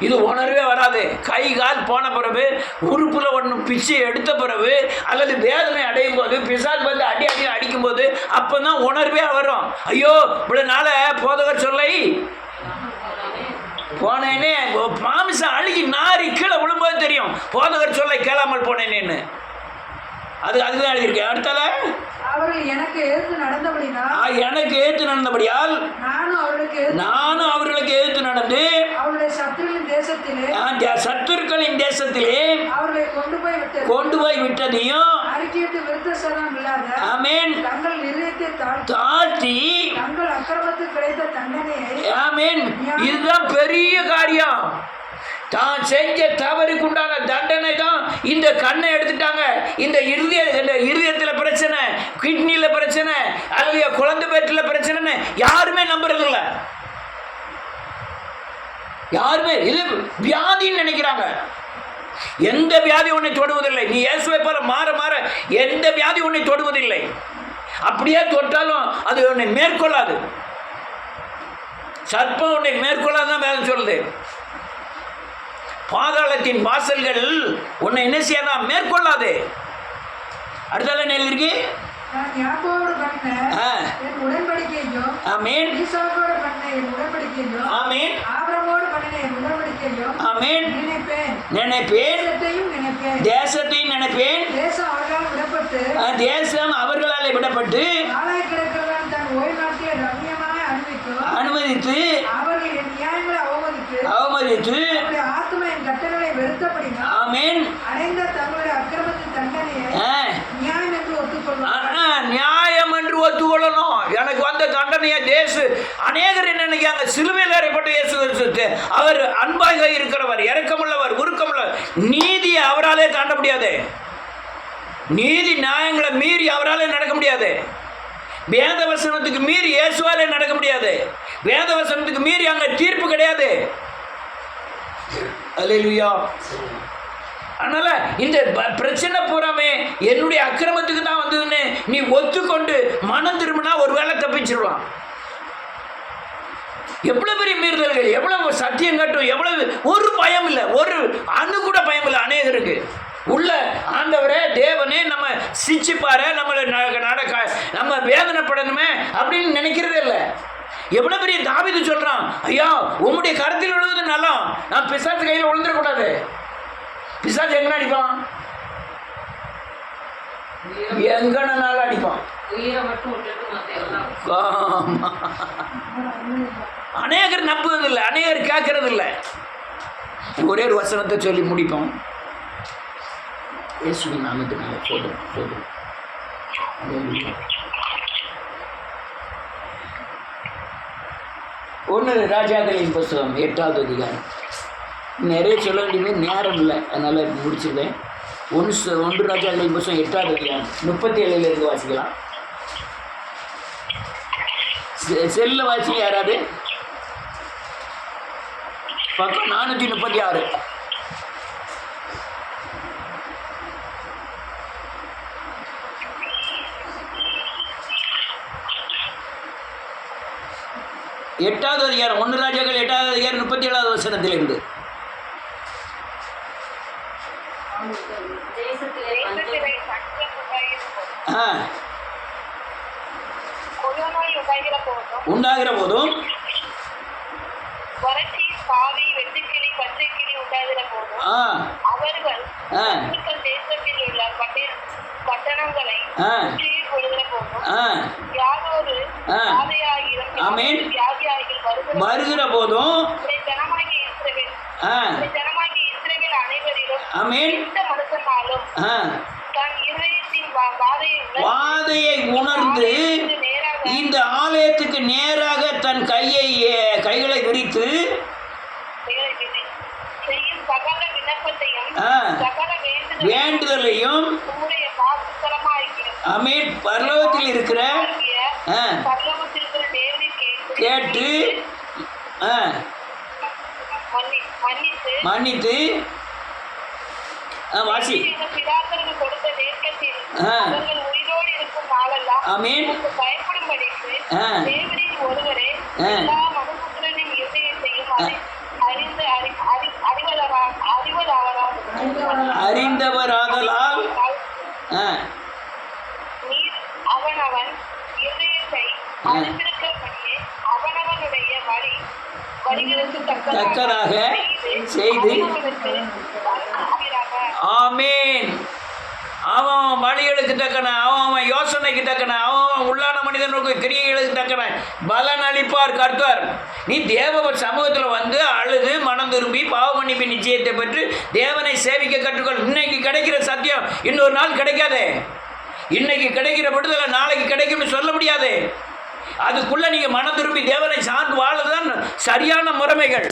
இது உணர்வே வராது. கை கால் போன பிறகு உறுப்புல ஒன்று பிச்சை எடுத்த பிறகு அல்லது வேதனை அடையும் போது பிசாசு வந்து அடிக்கும் போது அப்பதான் உணர்வே வரும். ஐயோ இவ்வளவு நாள போதகர் சொல்லை போனேனே, மாமிசம் அழுகி நாரி கீழே விழும்போது தெரியும் போதகர் சொல்ல கேளாமல் போனேனேன்னு. அதுதான் எழுதியிருக்கேன். அடுத்தால அவர்கள் எனக்கு எதிர்த்து நடந்தபடியால் நானும் அவர்களுக்கு எதிர்த்து நடந்து அவருடைய சத்துருக்களின் தேசத்திலே அவர்களை கொண்டு போய் விட்டதையும் அறிக்கையிட்டு விருத்த சதனம் இல்லாத ஆமென் தங்கள் இதயத்தை தாழ்த்தி தங்கள் அக்கிரமத்துக்கு கிடைத்த தண்டனையை ஆமென். இதுதான் பெரிய காரியம். தான் செஞ்ச தவறுக்குண்டான தண்டனை தான். இந்த கண்ணை எடுத்துட்டாங்க, இந்த இருதயத்தில் பிரச்சனை, கிட்னியில் பிரச்சனை, அல்லது குழந்தை பேட்டில் பிரச்சனைன்னு யாருமே நம்புறதில்லை. யாருமே இது வியாதின்னு நினைக்கிறாங்க. எந்த வியாதி உன்னை தொடுவதில்லை. நீ இயேசுவை போல மாற மாற எந்த வியாதி உன்னை தொடுவதில்லை. அப்படியே தொட்டாலும் அது உன்னை மேற்கொள்ளாது. சர்ப்பம் உன்னை மேற்கொள்ளாதான் வேதம் சொல்லுது. பாதாளத்தின் வாசல்கள் உன்னை என்ன செய்யலாம் மேற்கொள்ளாது. அடுத்தால என்ன இருக்கு? ஆமென். ஆமென். ஆமென். நினைப்பேன், தேசத்தையும் நினைப்பேன். தேசம் அவர்களால் விடப்பட்டு அனுமதித்து அவமதித்து ஆமென் நியாயம் என்று ஒத்துக்கொள்ளணும். எனக்கு வந்த தண்டனையை தேசு அநேகர் என்ன நினைக்காங்க, சிலுவையில் அறையப்பட்ட இயேசு கிறிஸ்து அவர் அன்பாக இருக்கிறவர், இரக்கமுள்ளவர், உருக்கமுள்ளவர். நீதியை அவராலே தாண்ட முடியாது. நீதி நியாயங்களை மீறி அவராலே நடக்க முடியாது. வேதவசனத்துக்கு மீறி இயேசுவாலே நடக்க முடியாது. வேதவசனத்துக்கு மீறி அங்க தீர்ப்பு கிடையாது. அல்லேலூயா. அதனால இந்த பிரச்சனை பூராமே என்னுடைய அக்கிரமத்துக்கு தான் வந்ததுன்னு நீ ஒத்துக்கொண்டு மனம் திரும்பினா ஒரு வேளை தப்பிச்சிடலாம். எவ்வளவு பெரிய மீறுதல்கள், எவ்வளவு சத்தியம் கட்டும், எவ்வளவு ஒரு பயம் இல்லை, ஒரு அணு கூட பயம் இல்லை அநேகருக்கு. உள்ள ஆண்டவரே தேவனே நம்ம சிச்சிப்பாரு, நம்மளை நம்ம வேதனைப்படணுமே அப்படின்னு நினைக்கிறதே இல்லை. எவ்வளவு பெரிய தாவீது சொல்றான், ஐயா உம்முடைய கருத்தில் விழுவது நல்லா, நான் பிசாசு கையில் விழுந்துடக்கூடாது. பிசாசு எங்க அடிப்பான்? எங்கனால அடிப்பான். அநேகர் நம்புவதில்லை, அநேகர் கேட்கறது இல்லை. ஒரே ஒரு வசனத்தை சொல்லி முடிப்போம். இயேசுவின் நாமத்தினால போதும். 1 ராஜாக்களின் புஸ்தகம் 8வது அதிகாரம். நிறைய சொல்ல வேண்டியது நேரம் இல்லை, அதனால் முடிச்சிருவேன். 1 ராஜாக்களின் புஸ்தகம் 8வது அதிகாரம் 37 வாசிக்கலாம். செல்ல வாசி யாராவது பக்கம் 436. எட்டாவது அதிகாரம் 1 ராஜாக்கள் 8வது அதிகாரம் 37வது வசனத்திலிருந்து. உண்டாகிற போதும் அவர்கள் பட்டணங்களை முற்றுகையிட்டு வருகிற போதும் யாதொரு பாதையாகிலும் வியாதியாகிலும் வருகிற போதும் ஜனமாகிய இஸ்ரவேல் அனைவரிலும் எந்த மனுஷனாலும் தன் இருதயத்தின் வாதையை உணர்ந்து இந்த ஆலயத்துக்கு நேராக தன் கைகளை விரித்து செய்யும் சகல விண்ணப்பத்தையும் சகல வேண்டுதலையும் ஆமென் பரலோகத்தில் இருக்கிற கேட்டு மன்னித்து வாசி கொடுத்த தேசத்தில் அவர்கள் உயிரோடு இருக்கும் நாளெல்லாம் பயப்படும்படிக்கு தேவனின் ஒருவரே எல்லா மனுபுத்திரனின் இருதயத்தையும் அறிந்தவராதலால் நீர் அவனவன் இருதயத்தை அறிந்திருக்கிறபடியே அவனவனுடைய வழிகளுக்கு தக்கதாக செய்து ஆமென். அவன் வழிகளுக்கு தக்கன, அவன் யோசனைக்கு தக்கன, அவன் உள்ளான மனிதனுக்கு கிரியைகளுக்கு தக்கன பலன் அளிப்பார் கர்த்தர். நீ தேவ சமூகத்தில் வந்து அழுது மனம் திரும்பி பாவ மன்னிப்பு நிச்சயத்தை பெற்று தேவனை சேவிக்க கற்றுக்கொள். இன்னைக்கு கிடைக்கிற சத்தியம் இன்னொரு நாள் கிடைக்காதே. இன்னைக்கு கிடைக்கிற விடுதலை நாளைக்கு கிடைக்கும்னு சொல்ல முடியாது. அதுக்குள்ள நீங்க மனம் திரும்பி தேவனை சார்ந்து வாழ்றதுதான் சரியான முறைமைகள்.